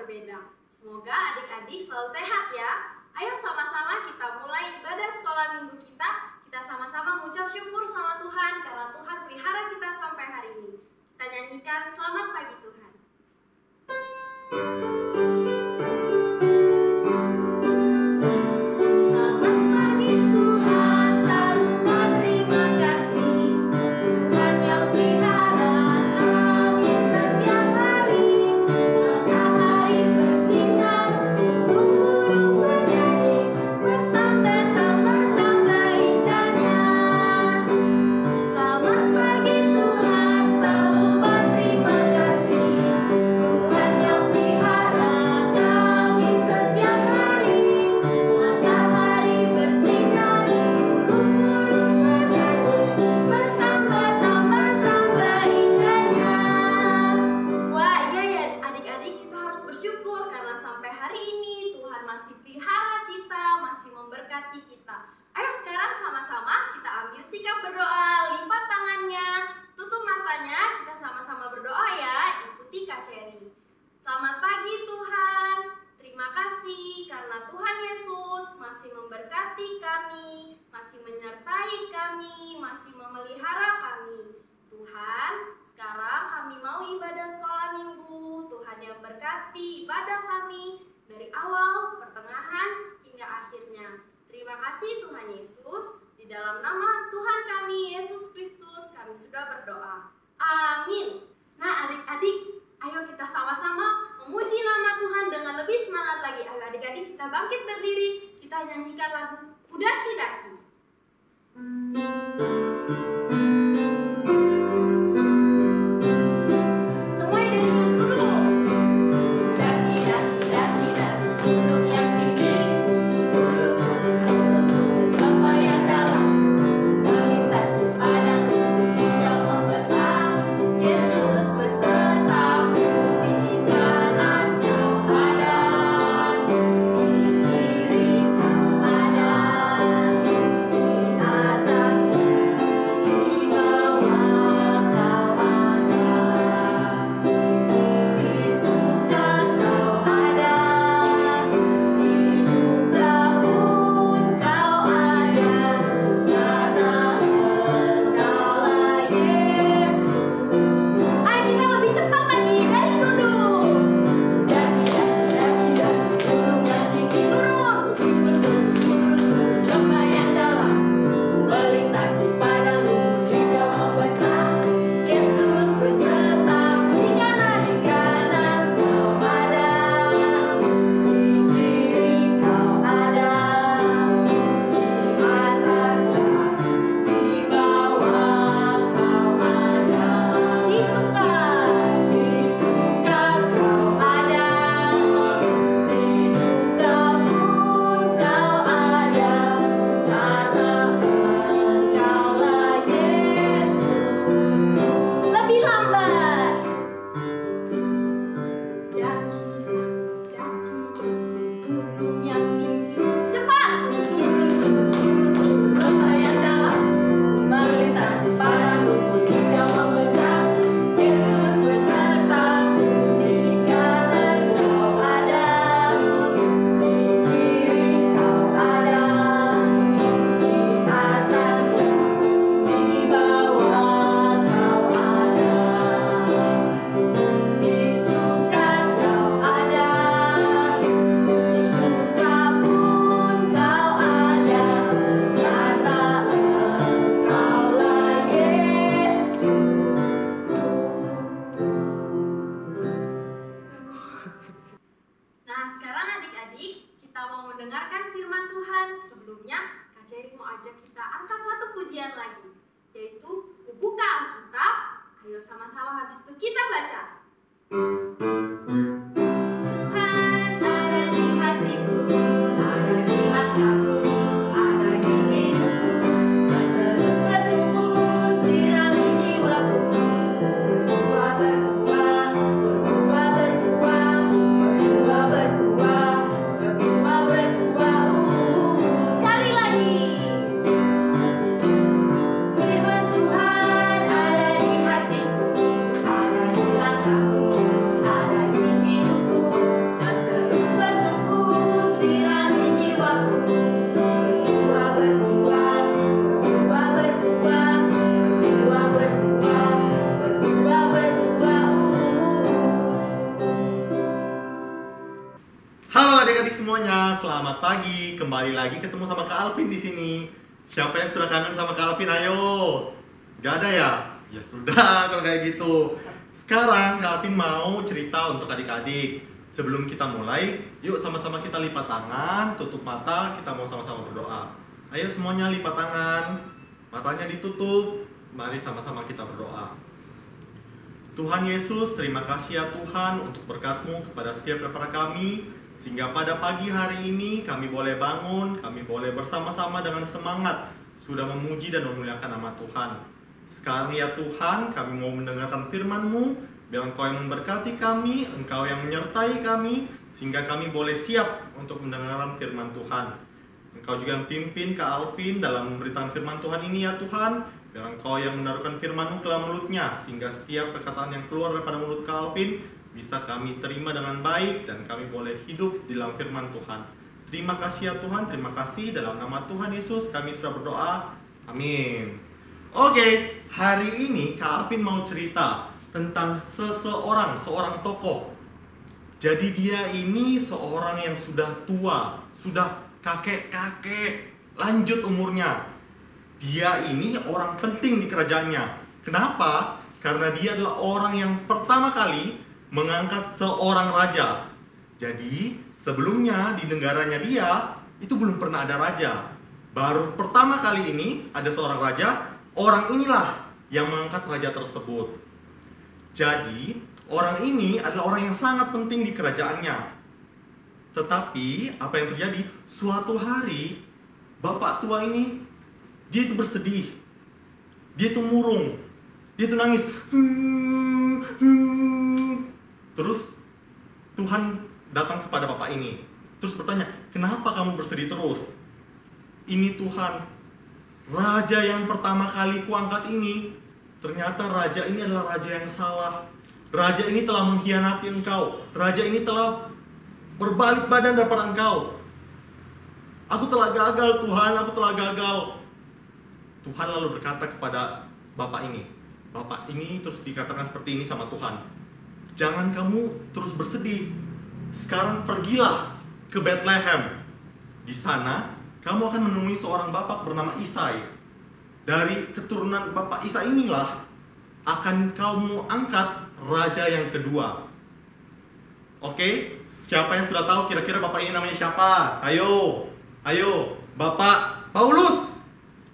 berbeda. Semoga adik-adik selalu sehat ya. Ayo sama-sama kita mulai ibadah sekolah minggu kita. Kita sama-sama mengucap syukur sama Tuhan karena Tuhan pelihara kita sampai hari ini. Kita nyanyikan selamat pagi Tuhan. Ibadah kami dari awal, pertengahan, hingga akhirnya. Terima kasih Tuhan Yesus. Di dalam nama Tuhan kami, Yesus Kristus, kami sudah berdoa. Amin. Nah adik-adik, ayo kita sama-sama memuji nama Tuhan dengan lebih semangat lagi. Ayo adik-adik kita bangkit berdiri, kita nyanyikan lagu Daki-Daki. Nah sekarang adik-adik kita mau mendengarkan firman Tuhan. Sebelumnya Kak Cherry mau ajak kita angkat satu pujian lagi, yaitu Kubuka Alkitab. Ayo sama-sama habis itu kita baca. Tuhan ada di hatiku, ada di langkahku, ada di hidupku, terus bertumbuh sirami jiwaku. Berbuah, berbuah, berbuah, berbuah, berbuah, berbuah, berbuah, berbuah. Sekali lagi. Firman Tuhan ada di hatiku, ada di langkahku, ada semuanya, selamat pagi. Kembali lagi ketemu sama Kak Alvin di sini. Siapa yang sudah kangen sama Kak Alvin? Ayo. Gak ada ya? Ya sudah kalau kayak gitu. Sekarang Kak Alvin mau cerita untuk adik-adik. Sebelum kita mulai, yuk sama-sama kita lipat tangan, tutup mata, kita mau sama-sama berdoa. Ayo semuanya lipat tangan, matanya ditutup. Mari sama-sama kita berdoa. Tuhan Yesus, terima kasih ya Tuhan untuk berkat-Mu kepada setiap daripada kami, sehingga pada pagi hari ini kami boleh bangun, kami boleh bersama-sama dengan semangat sudah memuji dan memuliakan nama Tuhan. Sekarang ya Tuhan, kami mau mendengarkan firman-Mu, biar Engkau yang memberkati kami, Engkau yang menyertai kami, sehingga kami boleh siap untuk mendengarkan firman Tuhan. Engkau juga yang pimpin Kak Alvin dalam memberitakan firman Tuhan ini ya Tuhan. Biar Engkau yang menaruhkan firman-Mu ke dalam mulutnya, sehingga setiap perkataan yang keluar daripada mulut Kak Alvin bisa kami terima dengan baik dan kami boleh hidup di dalam firman Tuhan. Terima kasih ya Tuhan, terima kasih. Dalam nama Tuhan Yesus kami sudah berdoa. Amin. Oke, hari ini Kak Alvin mau cerita tentang seorang tokoh. Jadi dia ini seorang yang sudah tua, sudah kakek-kakek, lanjut umurnya. Dia ini orang penting di kerajaannya. Kenapa? Karena dia adalah orang yang pertama kali mengangkat seorang raja. Jadi sebelumnya di negaranya dia itu belum pernah ada raja. Baru pertama kali ini ada seorang raja. Orang inilah yang mengangkat raja tersebut. Jadi orang ini adalah orang yang sangat penting di kerajaannya. Tetapi apa yang terjadi? Suatu hari bapak tua ini dia itu bersedih, dia itu murung, dia itu nangis. Terus Tuhan datang kepada bapak ini, terus bertanya, kenapa kamu bersedih terus? Ini Tuhan, raja yang pertama kali kuangkat ini, ternyata raja ini adalah raja yang salah. Raja ini telah mengkhianati engkau. Raja ini telah berbalik badan daripada engkau. Aku telah gagal Tuhan, aku telah gagal. Tuhan lalu berkata kepada bapak ini terus dikatakan seperti ini sama Tuhan. Jangan kamu terus bersedih. Sekarang pergilah ke Bethlehem. Di sana kamu akan menemui seorang bapak bernama Isai. Dari keturunan bapak Isai inilah akan kamu angkat raja yang kedua. Oke, siapa yang sudah tahu kira-kira bapak ini namanya siapa? Ayo, Bapak Paulus,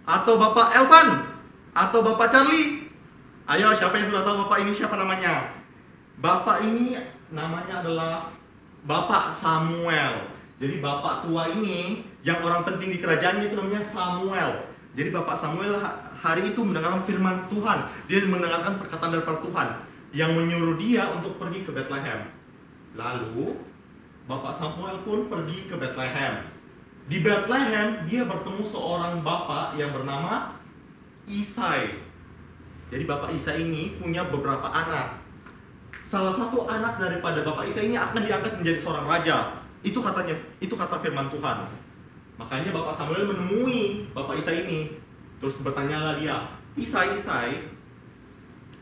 atau Bapak Elvan, atau Bapak Charlie? Ayo, siapa yang sudah tahu bapak ini siapa namanya? Bapak ini namanya adalah Bapak Samuel. Jadi bapak tua ini yang orang penting di kerajaannya itu namanya Samuel. Jadi Bapak Samuel hari itu mendengarkan firman Tuhan. Dia mendengarkan perkataan dari Tuhan yang menyuruh dia untuk pergi ke Bethlehem. Lalu Bapak Samuel pun pergi ke Bethlehem. Di Bethlehem dia bertemu seorang bapak yang bernama Isai. Jadi bapak Isai ini punya beberapa anak. Salah satu anak daripada bapak Isai ini akan diangkat menjadi seorang raja. Itu kata firman Tuhan. Makanya Bapak Samuel menemui bapak Isai ini. Terus bertanyalah dia, Isai,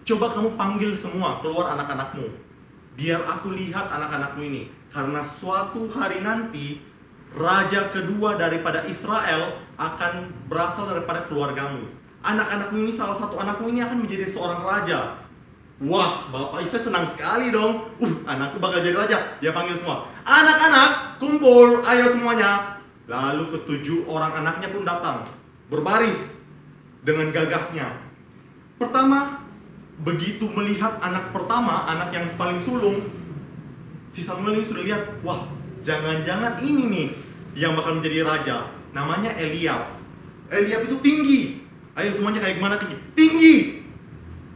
coba kamu panggil semua keluar anak-anakmu. Biar aku lihat anak-anakmu ini. Karena suatu hari nanti raja kedua daripada Israel akan berasal daripada keluargamu. Anak-anakmu ini, salah satu anakmu ini akan menjadi seorang raja. Wah, Bapak Isai senang sekali dong. Anakku bakal jadi raja. Dia panggil semua, anak-anak kumpul, ayo semuanya. Lalu ketujuh orang anaknya pun datang, berbaris dengan gagahnya. Pertama, begitu melihat anak pertama, anak yang paling sulung, si Samuel ini sudah lihat, wah, jangan-jangan ini nih yang bakal menjadi raja. Namanya Eliab. Eliab itu tinggi. Ayo semuanya kayak gimana tinggi? Tinggi.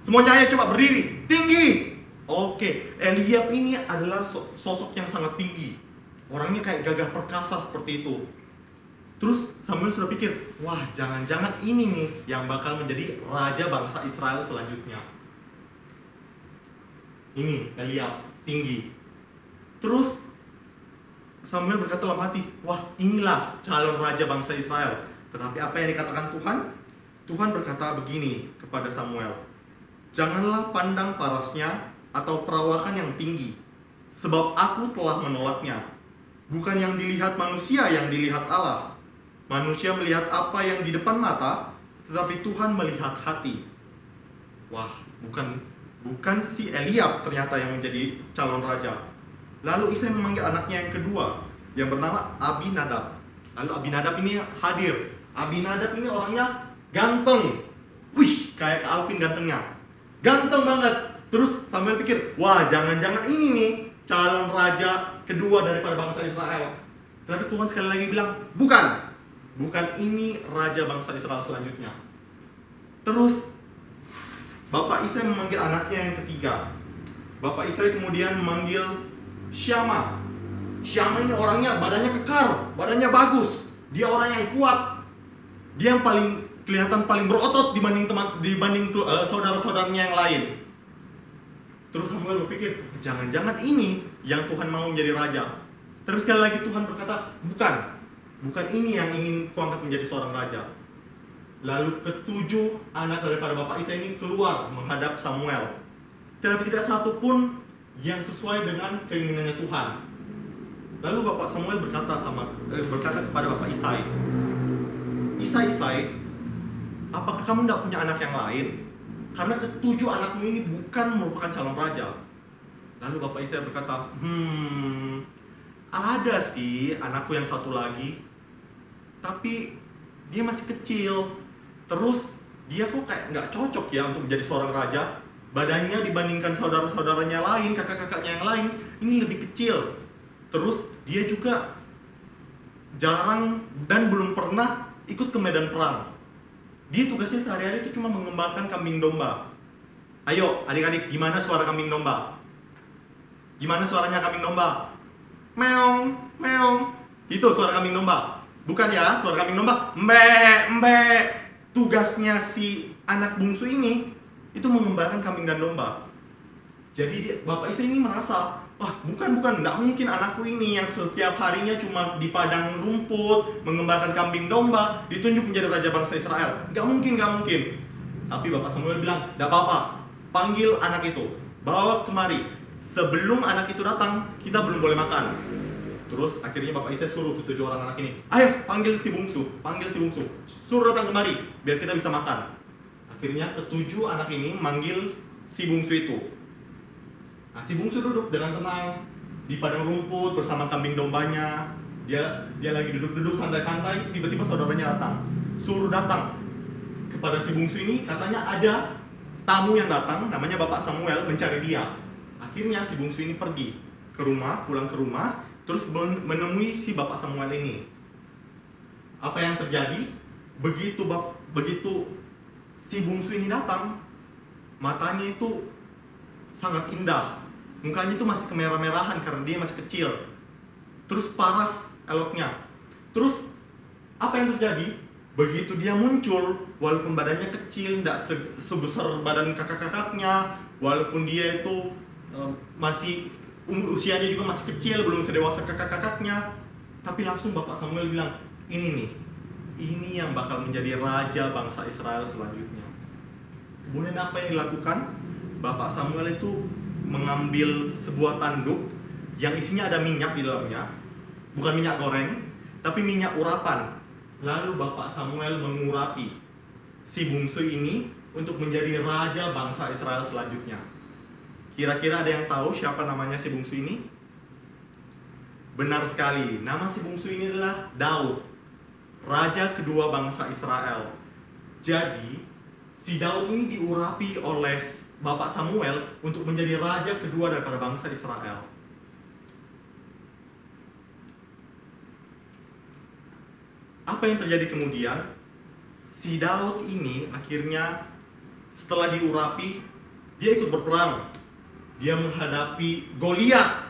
Semuanya ayo coba berdiri. Tinggi. Oke, Eliab ini adalah sosok yang sangat tinggi. Orangnya kayak gagah perkasa seperti itu. Terus Samuel sudah pikir, wah, jangan-jangan ini nih yang bakal menjadi raja bangsa Israel selanjutnya. Ini Eliab, tinggi. Terus Samuel berkata dalam hati, wah, inilah calon raja bangsa Israel. Tetapi apa yang dikatakan Tuhan? Tuhan berkata begini kepada Samuel, janganlah pandang parasnya atau perawakan yang tinggi, sebab aku telah menolaknya. Bukan yang dilihat manusia, yang dilihat Allah. Manusia melihat apa yang di depan mata, tetapi Tuhan melihat hati. Wah, bukan si Eliab ternyata yang menjadi calon raja. Lalu Isai memanggil anaknya yang kedua, yang bernama Abinadab. Lalu Abinadab ini hadir. Abinadab ini orangnya ganteng. Wih, kayak Kak Alvin gantengnya. Ganteng banget. Terus Samuel pikir, wah jangan-jangan ini nih calon raja kedua daripada bangsa Israel. Tapi Tuhan sekali lagi bilang, bukan ini raja bangsa Israel selanjutnya. Terus Bapak Isai memanggil anaknya yang ketiga. Bapak Isai kemudian memanggil Syama. Syama ini orangnya badannya kekar, badannya bagus. Dia orang yang kuat. Dia yang kelihatan paling berotot dibanding saudara-saudaranya yang lain. Terus Samuel berpikir, jangan-jangan ini yang Tuhan mau menjadi raja. Tapi sekali lagi Tuhan berkata, bukan ini yang ingin kuangkat menjadi seorang raja. Lalu ketujuh anak daripada Bapak Isai ini keluar menghadap Samuel. Tetapi tidak satu pun yang sesuai dengan keinginannya Tuhan. Lalu Bapak Samuel berkata kepada Bapak Isai, Isai, apakah kamu tidak punya anak yang lain? Karena ketujuh anakmu ini bukan merupakan calon raja. Lalu Bapak Isai berkata, ada sih anakku yang satu lagi, tapi dia masih kecil. Terus dia kok kayak nggak cocok ya untuk menjadi seorang raja. Badannya dibandingkan saudara-saudaranya lain, kakak-kakaknya yang lain, ini lebih kecil. Terus dia juga jarang dan belum pernah ikut ke medan perang. Dia tugasnya sehari-hari itu cuma mengembangkan kambing domba. Ayo adik-adik, gimana suara kambing domba? Gimana suaranya kambing domba? Meong, meong. Itu suara kambing domba. Bukan ya, suara kambing domba mbe. Tugasnya si anak bungsu ini itu mengembangkan kambing dan domba. Jadi Bapak Isai ini merasa, bukan, enggak mungkin anakku ini yang setiap harinya cuma di padang rumput mengembangkan kambing domba ditunjuk menjadi raja bangsa Israel. Enggak mungkin. Tapi Bapak Samuel bilang, enggak apa-apa, panggil anak itu, bawa kemari. Sebelum anak itu datang, kita belum boleh makan. Terus akhirnya Bapak Isai suruh ketujuh orang anak ini, ayo panggil si bungsu, suruh datang kemari biar kita bisa makan. Akhirnya ketujuh anak ini manggil si bungsu itu. Nah, si bungsu duduk dengan tenang di padang rumput bersama kambing dombanya. Dia lagi duduk-duduk santai-santai, tiba-tiba saudaranya datang. Suruh datang kepada si bungsu ini, katanya ada tamu yang datang, namanya Bapak Samuel, mencari dia. Akhirnya si bungsu ini pergi ke rumah, pulang ke rumah, terus menemui si Bapak Samuel ini. Apa yang terjadi? Begitu si bungsu ini datang, matanya itu sangat indah. Mukanya itu masih kemerah-merahan karena dia masih kecil. Terus paras eloknya. Terus apa yang terjadi? Begitu dia muncul, walaupun badannya kecil, tidak sebesar badan kakak-kakaknya, walaupun dia itu masih usianya juga masih kecil, belum sedewasa kakak-kakaknya, tapi langsung Bapak Samuel bilang, ini yang bakal menjadi raja bangsa Israel selanjutnya. Kemudian apa yang dilakukan? Bapak Samuel itu mengambil sebuah tanduk yang isinya ada minyak di dalamnya, bukan minyak goreng, tapi minyak urapan. Lalu Bapak Samuel mengurapi si bungsu ini untuk menjadi raja bangsa Israel selanjutnya. Kira-kira ada yang tahu siapa namanya si bungsu ini? Benar sekali, nama si bungsu ini adalah Daud, raja kedua bangsa Israel. Jadi, si Daud ini diurapi oleh Bapak Samuel untuk menjadi raja kedua daripada bangsa Israel. Apa yang terjadi kemudian? Si Daud ini akhirnya setelah diurapi, dia ikut berperang. Dia menghadapi Goliat,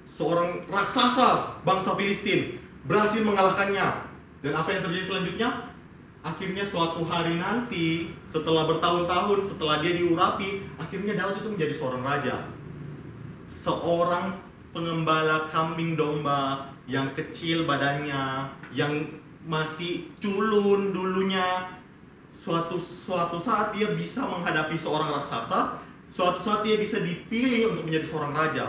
seorang raksasa bangsa Filistin, berhasil mengalahkannya. Dan apa yang terjadi selanjutnya? Akhirnya suatu hari nanti, setelah bertahun-tahun setelah dia diurapi, akhirnya Daud itu menjadi seorang raja. Seorang pengembala kambing domba yang kecil badannya, yang masih culun dulunya. Suatu saat dia bisa menghadapi seorang raksasa, suatu saat dia bisa dipilih untuk menjadi seorang raja.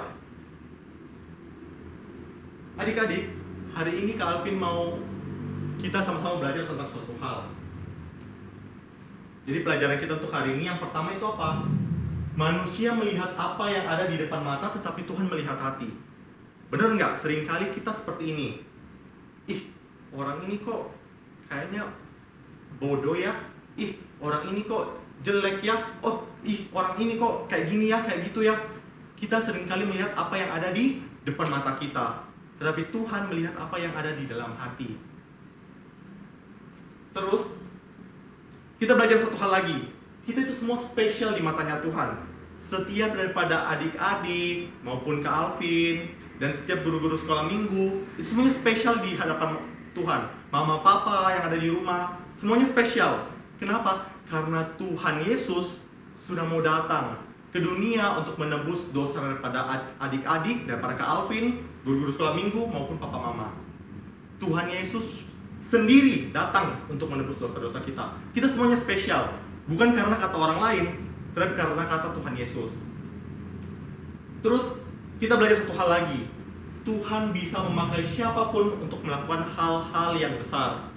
Adik-adik, hari ini Kak Alvin mau kita sama-sama belajar tentang suatu hal. Jadi pelajaran kita untuk hari ini yang pertama itu apa? Manusia melihat apa yang ada di depan mata, tetapi Tuhan melihat hati. Bener nggak? Seringkali kita seperti ini. Ih, orang ini kok kayaknya bodoh ya. Ih, orang ini kok jelek ya. Oh, ih, orang ini kok kayak gini ya, kayak gitu ya. Kita seringkali melihat apa yang ada di depan mata kita, tetapi Tuhan melihat apa yang ada di dalam hati. Terus, kita belajar satu hal lagi. Kita itu semua spesial di matanya Tuhan. Setiap daripada adik-adik maupun Kak Alvin dan setiap guru-guru sekolah minggu, itu semuanya spesial di hadapan Tuhan. Mama, papa yang ada di rumah, semuanya spesial. Kenapa? Karena Tuhan Yesus sudah mau datang ke dunia untuk menebus dosa daripada adik-adik, daripada Kak Alvin, guru-guru sekolah minggu maupun papa mama. Tuhan Yesus sendiri datang untuk menebus dosa-dosa kita. Kita semuanya spesial, bukan karena kata orang lain, tetapi karena kata Tuhan Yesus. Terus kita belajar satu hal lagi. Tuhan bisa memakai siapapun untuk melakukan hal-hal yang besar.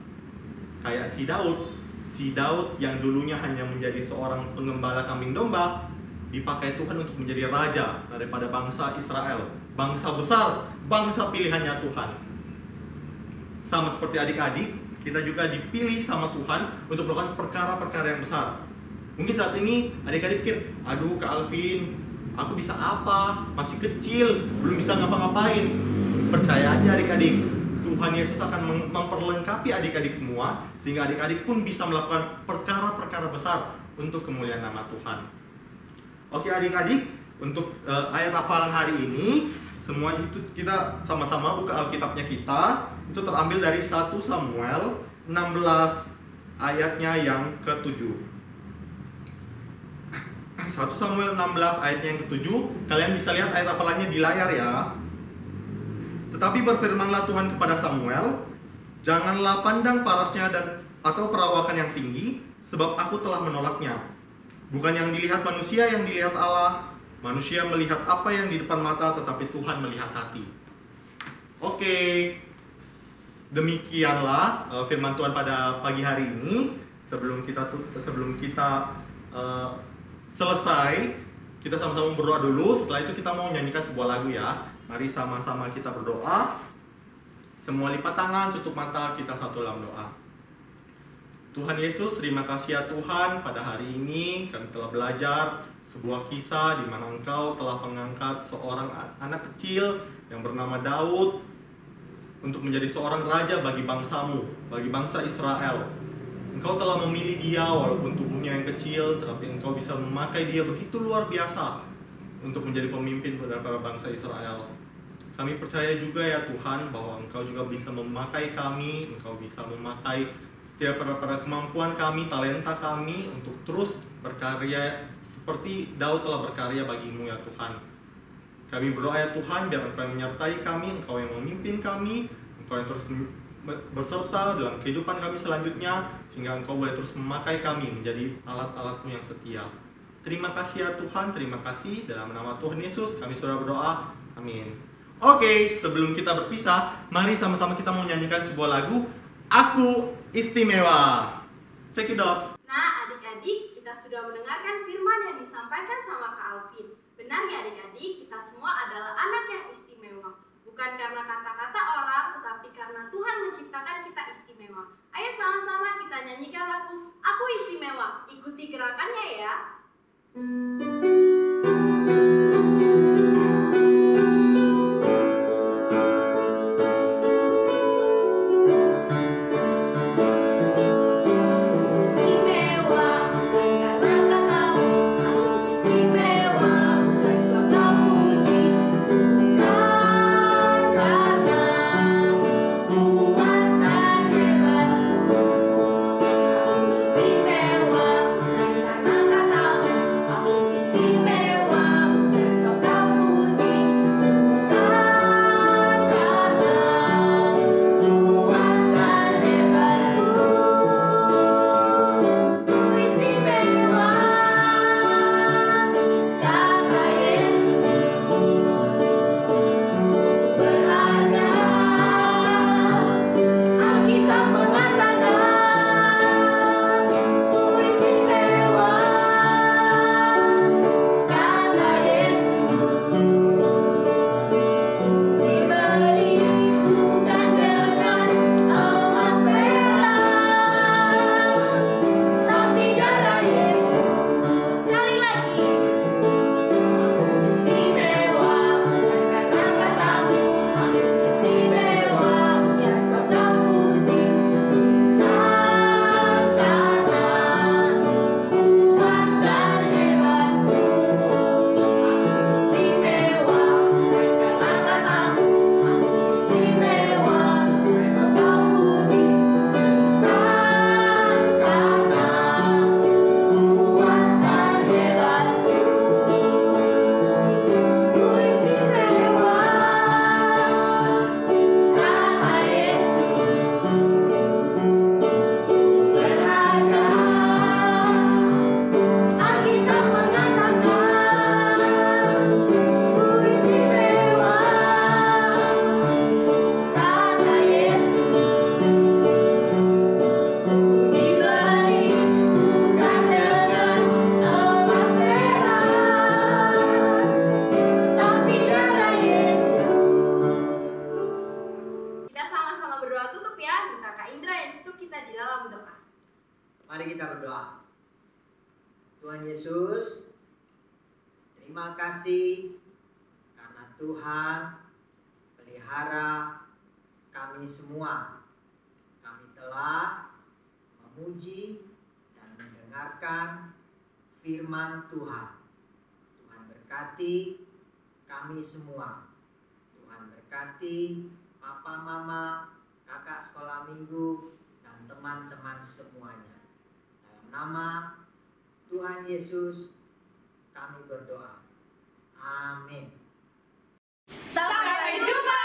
Kayak si Daud yang dulunya hanya menjadi seorang pengembala kambing domba, dipakai Tuhan untuk menjadi raja daripada bangsa Israel. Bangsa besar, bangsa pilihannya Tuhan. Sama seperti adik-adik, kita juga dipilih sama Tuhan untuk melakukan perkara-perkara yang besar. Mungkin saat ini adik-adik pikir, aduh Kak Alvin, aku bisa apa? Masih kecil, belum bisa ngapa-ngapain. Percaya aja adik-adik, Tuhan Yesus akan memperlengkapi adik-adik semua, sehingga adik-adik pun bisa melakukan perkara-perkara besar untuk kemuliaan nama Tuhan. Oke adik-adik, untuk ayat hafalan hari ini, semua itu kita sama-sama buka Alkitabnya kita. Itu terambil dari 1 Samuel 16 ayatnya yang ke-7. 1 Samuel 16 ayatnya yang ke-7. Kalian bisa lihat ayat hafalannya di layar ya. Tetapi berfirmanlah Tuhan kepada Samuel, janganlah pandang parasnya atau perawakan yang tinggi, sebab aku telah menolaknya. Bukan yang dilihat manusia, yang dilihat Allah. Manusia melihat apa yang di depan mata, tetapi Tuhan melihat hati. Oke, demikianlah firman Tuhan pada pagi hari ini. Sebelum kita selesai, kita sama-sama berdoa dulu. Setelah itu kita mau nyanyikan sebuah lagu ya. Mari sama-sama kita berdoa. Semua lipat tangan, tutup mata, kita satu dalam doa. Tuhan Yesus, terima kasih ya Tuhan, pada hari ini kami telah belajar sebuah kisah di mana Engkau telah mengangkat seorang anak kecil yang bernama Daud untuk menjadi seorang raja bagi bangsamu, bagi bangsa Israel. Engkau telah memilih dia walaupun tubuhnya yang kecil, tetapi Engkau bisa memakai dia begitu luar biasa untuk menjadi pemimpin pada bangsa Israel. Kami percaya juga ya Tuhan bahwa Engkau juga bisa memakai kami, Engkau bisa memakai setiap pada kemampuan kami, talenta kami untuk terus berkarya seperti Daud telah berkarya bagimu ya Tuhan. Kami berdoa ya Tuhan, biar Engkau yang menyertai kami, Engkau yang memimpin kami, Engkau yang terus berserta dalam kehidupan kami selanjutnya, sehingga Engkau boleh terus memakai kami menjadi alat-alat-Mu yang setia. Terima kasih ya Tuhan, terima kasih. Dalam nama Tuhan Yesus kami sudah berdoa, amin. Oke, sebelum kita berpisah, mari sama-sama kita mau nyanyikan sebuah lagu, Aku Istimewa. Check it out. Nah adik-adik, kita sudah mendengarkan firman yang disampaikan sama Kak Alvin. Benar ya adik-adik, kita semua adalah anak yang istimewa. Bukan karena kata-kata orang, tetapi karena Tuhan menciptakan kita istimewa. Ayo sama-sama kita nyanyikan lagu Aku Istimewa. Ikuti gerakannya ya. Istimewa, berdoa. Tuhan Yesus, terima kasih karena Tuhan pelihara kami semua. Kami telah memuji dan mendengarkan firman Tuhan. Tuhan berkati kami semua. Tuhan berkati papa, mama, kakak sekolah minggu, dan teman-teman semuanya. Dalam nama Tuhan Yesus kami berdoa. Amin. Sampai jumpa.